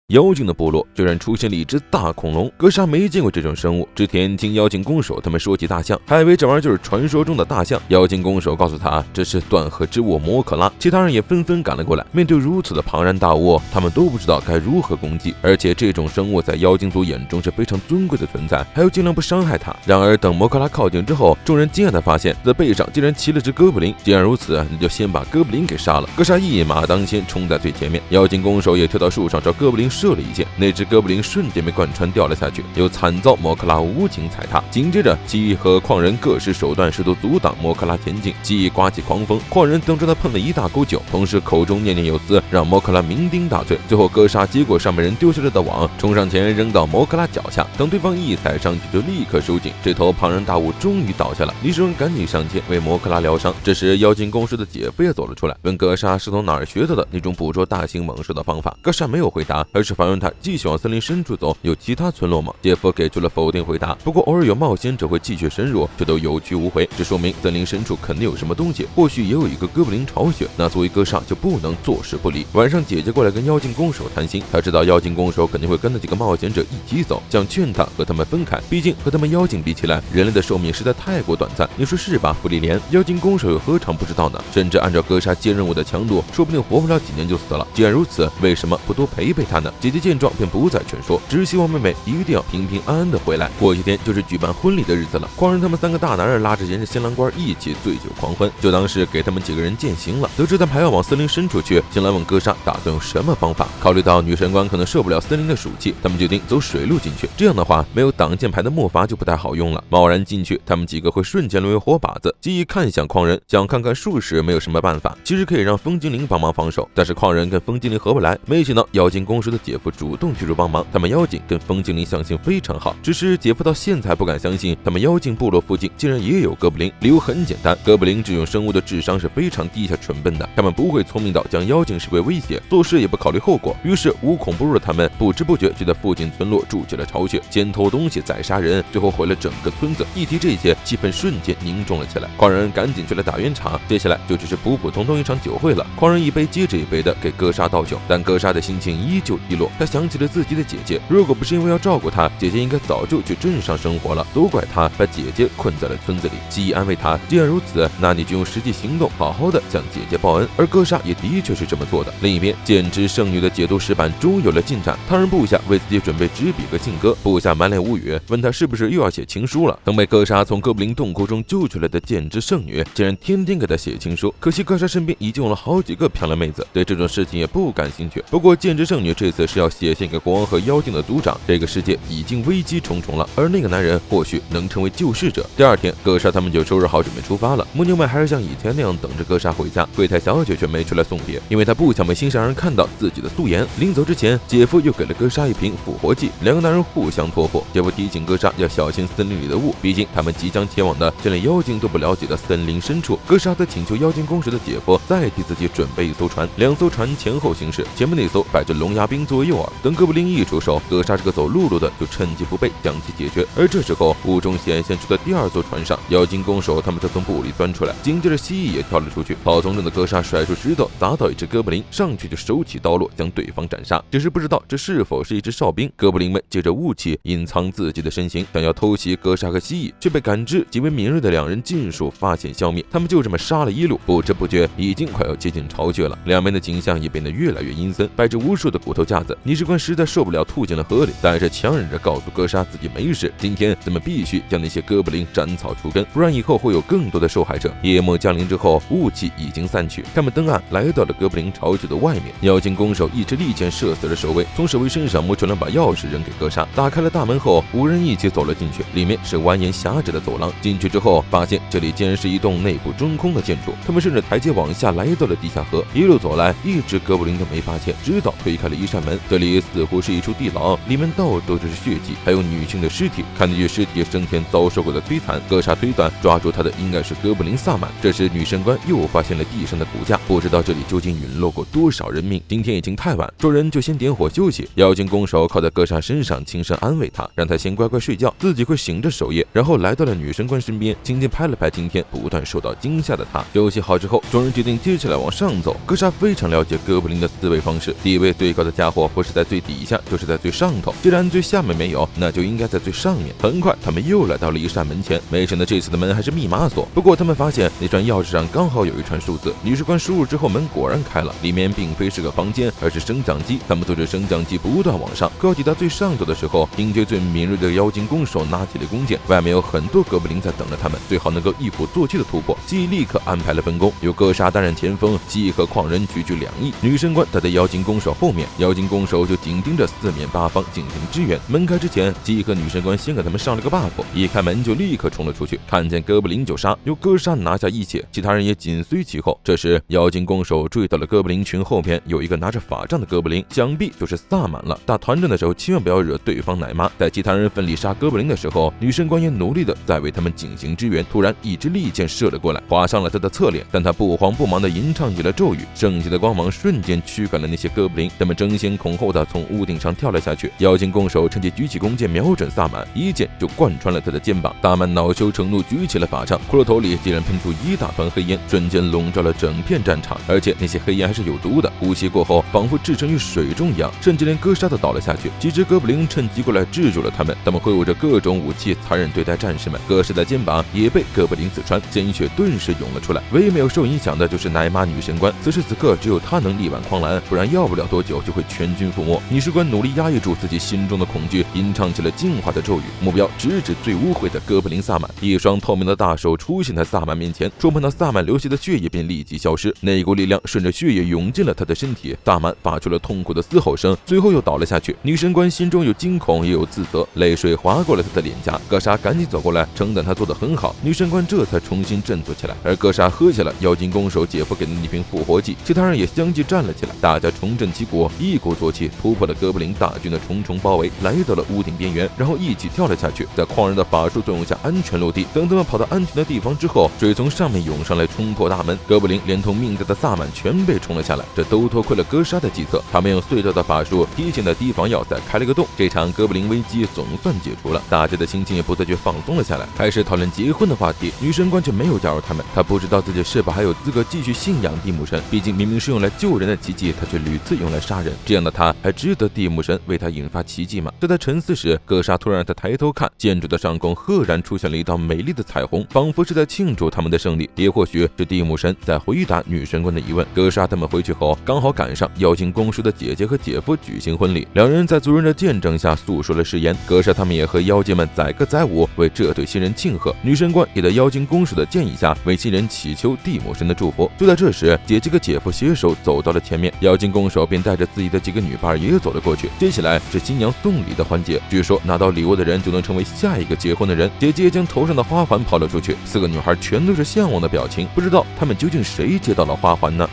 妖精的部落居然出现了一只大恐龙，格莎没见过这种生物。之前听妖精弓手他们说起大象，还以为这玩意儿就是传说中的大象。妖精弓手告诉他这是断河之物摩克拉，其他人也纷纷赶了过来。面对如此的庞然大物，他们都不知道该如何攻击，而且这种生物在妖精族眼中是非常尊贵的存在，还要尽量不伤害它。然而等摩克拉靠近之后，众人惊讶地发现，他的背上竟然骑了只哥布林。既然如此，你就先把哥布林给杀了。格莎一马当先，冲在最前面，妖精弓手也跳到树上朝哥布林射了一箭，那只哥布林瞬间被贯穿掉了下去，又惨遭摩克拉无情踩踏。紧接着，蜥蜴和矿人各施手段，试图阻挡摩克拉前进。蜥蜴刮起狂风，矿人等着他喷了一大口酒，同时口中念念有词，让摩克拉酩酊大醉。最后，格莎接过上面人丢下来的网，冲上前扔到摩克拉脚下，等对方一踩上去就立刻收紧。这头庞然大物终于倒下了，李世文赶紧上前为摩克拉疗伤。这时，妖精公司的姐夫也走了出来，问格莎是从哪儿学到的那种捕捉大型猛兽的方法。格莎没有回答，而是反问他继续往森林深处走，有其他村落吗？姐夫给出了否定回答，不过偶尔有冒险者会继续深入，这都有去无回，这说明森林深处肯定有什么东西，或许也有一个哥布林巢穴。那作为格莎就不能坐视不理。晚上姐姐过来跟妖精弓手谈心，她知道妖精弓手肯定会跟那几个冒险者一起走，想劝他和他们分开，毕竟和他们妖精比起来，人类的寿命实在太过短暂。你说是吧，芙莉莲？妖精弓手又何尝不知道呢？甚至按照格莎接任务的强度，说不定活不了几年就死了。既然如此，为什么不多陪陪他呢？姐姐见状便不再劝说，只希望妹妹一定要平平安安的回来。过几天就是举办婚礼的日子了，矿人他们三个大男人拉着沿着新郎官一起醉酒狂欢，就当是给他们几个人践行了。得知他们还要往森林深处去，新郎问格莎打算用什么方法。考虑到女神官可能受不了森林的暑气，他们决定走水路进去。这样的话，没有挡箭牌的木筏就不太好用了。贸然进去，他们几个会瞬间沦为活靶子。记忆看向矿人，想看看术士没有什么办法，其实可以让风精灵帮忙防守，但是矿人跟风精灵合不来。没想到妖精公司的姐夫主动提出帮忙，他们妖精跟风精灵相性非常好，只是姐夫到现在不敢相信他们妖精部落附近竟然也有哥布林。理由很简单，哥布林这种生物的智商是非常低下蠢笨的，他们不会聪明到将妖精视为威胁，做事也不考虑后果。于是无孔不入的他们不知不觉就在附近村落筑起了巢穴，先偷东西再杀人，最后毁了整个村子。一提这些，气氛瞬间凝重了起来。矿人赶紧去了打圆场，接下来就只是普普通通一场酒会了。矿人一杯接着一杯的给格莎倒酒，但格莎的心情依旧低落。她想起了自己的姐姐，如果不是因为要照顾她，姐姐应该早就去镇上生活了，都怪她把姐姐困在了村子里。蜥蜴安慰她，既然如此，那你就用实际行动好好的向姐姐报恩。而格莎也的确是这么做的。另一边，剑之圣女的解读石板终有了进展，他让部下为自己准备纸笔和信鸽。部下满脸无语，问他是不是又要写情书了。等被格莎从哥布林洞窟中救出来的剑之圣女竟然天天给他写情书，可惜格莎身边已经有了好几个漂亮妹子，对这种事情也不感兴趣。不过剑之圣女这次是要写信给国王和妖精的族长，这个世界已经危机重重了，而那个男人或许能成为救世者。第二天，格莎他们就收拾好准备出发了。母牛们还是像以前那样等着格莎回家，柜台小姐却没出来送别，因为她不想被心上人看到自己的素颜。临走之前，姐夫又给了格莎一瓶复活剂，两个男人互相托付。姐夫提醒格莎要小心森林里的雾，毕竟他们即将前往的就连妖精都不了解的森林深处。格莎则请求妖精公使的姐夫再替自己准备一艘船，两艘船前后行驶，前面那艘摆着龙牙兵作为诱饵，等哥布林一出手，格莎这个走陆路的就趁其不备将其解决。而这时候，雾中显现出的第二艘船上，妖精弓手他们则从布里钻出来，紧接着蜥蜴也跳了出去。草丛中的格莎甩出石头砸倒一只哥布林，上去就手起刀落将对方斩杀，只是不知道这是否是一只哨兵。哥布林们借着雾气隐藏自己的身形，想要偷袭格莎和蜥蜴，却被感知极为敏锐的两人尽数发现消灭。他们就这么杀了一路，不知不觉已经快要接近巢穴了。两边的景象也变得越来越阴森，摆着无数的骨头架子。女士官实在受不了，吐进了河里，但是强忍着告诉格莎自己没事，今天咱们必须将那些哥布林斩草除根，不然以后会有更多的受害者。夜幕降临之后，雾气已经散去，他们登岸来到了哥布林巢穴的外面。妖精弓手一支利箭射死了守卫，从守卫身上摸出2把钥匙扔给格莎，打开了大门后，5人一起走了进去。里面是蜿蜒狭窄的走廊，进去之后发现这里竟然是一栋内部中空的建筑。他们顺着台阶往下来到了地下河，一路走来，一只哥布林都没发现，直到推开了一扇门。这里似乎是一处地牢，里面到处都是血迹，还有女性的尸体。看那具尸体生前遭受过的摧残，格莎推断抓住他的应该是哥布林萨满。这时女神官又发现了地上的骨架，不知道这里究竟陨落过多少人命。今天已经太晚，众人就先点火休息。妖精弓手靠在格莎身上轻声安慰她，让她先乖乖睡觉，自己会醒着守夜。然后来到了女神官身边，轻轻拍了拍今天不断受到惊吓的她。休息好之后，众人决定接下来往上走。格莎非常了解哥布林的思维方式，地位最高的家伙伙不是在最底下，就是在最上头。既然最下面没有，那就应该在最上面。很快，他们又来到了一扇门前，没想到这次的门还是密码锁。不过他们发现那串钥匙上刚好有一串数字，女士官输入之后，门果然开了，里面并非是个房间，而是升降机。他们坐着升降机不断往上，快要抵达最上头的时候，警觉最敏锐的妖精弓手拿起了弓箭，外面有很多哥布林在等着他们，最好能够一鼓作气的突破。记忆立刻安排了分工，由哥莎担任前锋，记忆和矿人举两翼，女神官待在妖精弓手后面，妖精弓手就紧盯着四面八方进行支援。门开之前，记忆和女神官先给他们上了个 buff， 一开门就立刻冲了出去，看见哥布林就杀，由哥莎拿下一切，其他人也紧随其后。这时，妖精弓手追到了哥布林群后边，有一个拿着法杖的哥布林，想必就是萨满了。打团战的时候，千万不要惹对方奶妈。在其他人奋力杀哥布林的时候，女神官也努力的在为他们进行支援。突然，一支利箭射了过来，划伤了他的侧脸，但他不慌不忙的吟唱起了咒语，圣洁的光芒瞬间驱赶了那些哥布林，他们争先恐后的从屋顶上跳了下去。妖精弓手趁机举起弓箭瞄准萨满，一箭就贯穿了他的肩膀。萨满恼羞成怒，举起了法杖，骷髅头里竟然喷出一大团黑烟，瞬间笼罩了整片战场，而且那些黑烟还是有毒的，呼吸过后仿佛置身于水中一样，甚至连哥莎都倒了下去。几只哥布林趁机过来制住了他们，他们挥舞着各种武器残忍对待战士们，哥莎的肩膀也被哥布林刺穿，鲜血顿时涌了出来。唯一没有受影响的就是奶妈女神官，此时此刻只有她能力挽狂澜，不然要不了多久就会全军覆没。女神官努力压抑住自己心中的恐惧，吟唱起了净化的咒语，目标直指最污秽的哥布林萨满。一双透明的大手出现在萨满面前，触碰到萨满流血的血液便立即消失，那股力量顺着血液涌进了他的身体。萨满发出了痛苦的嘶吼声，最后又倒了下去。女神官心中有惊恐也有自责，泪水划过了他的脸颊。哥莎赶紧走过来称赞他做得很好，女神官这才重新振作起来。而哥莎喝下了妖精弓手姐夫给的那瓶复活剂，其他人也相继站了起来，大家重振旗鼓，一鼓作气突破了哥布林大军的重重包围，来到了屋顶边缘，然后一起跳了下去，在矿人的法术作用下安全落地。等他们跑到安全的地方之后，水从上面涌上来冲破大门，哥布林连同命在的萨满全被冲了下来，这都多亏了哥莎的计策。他们用隧道的法术提前的提防要塞开了个洞，这场哥布林危机总算解除了，大家的心情也不自觉放松了下来，开始讨论结婚的话题。女神官却没有加入他们，她不知道自己是否还有资格继续信仰地母神，毕竟明明是用来救人的奇迹，她却屡次用来杀人，这样的她还值得地母神为她引发奇迹吗？就在沉思时，哥莎突然让她抬头看，建筑的上空赫然出现了一道美丽的彩虹，仿佛是在庆祝他们的胜利，也或许是地母神在回答女神官的疑问。哥莎他们回去后，刚好赶上妖精公叔的姐姐和姐夫举行婚礼，两人在族人的见证下诉说了誓言。哥莎他们也和妖精们载歌载舞，为这对新人庆贺。女神官也在妖精公主的建议下，为新人祈求地母神的祝福。就在这时，姐姐和姐夫携手走到了前面，妖精弓手便带着自己的几个女伴也走了过去。接下来是新娘送礼的环节，据说拿到礼物的人就能成为下一个结婚的人。姐姐将头上的花环抛了出去，四个女孩全都是向往的表情，不知道她们究竟谁接到了花环呢？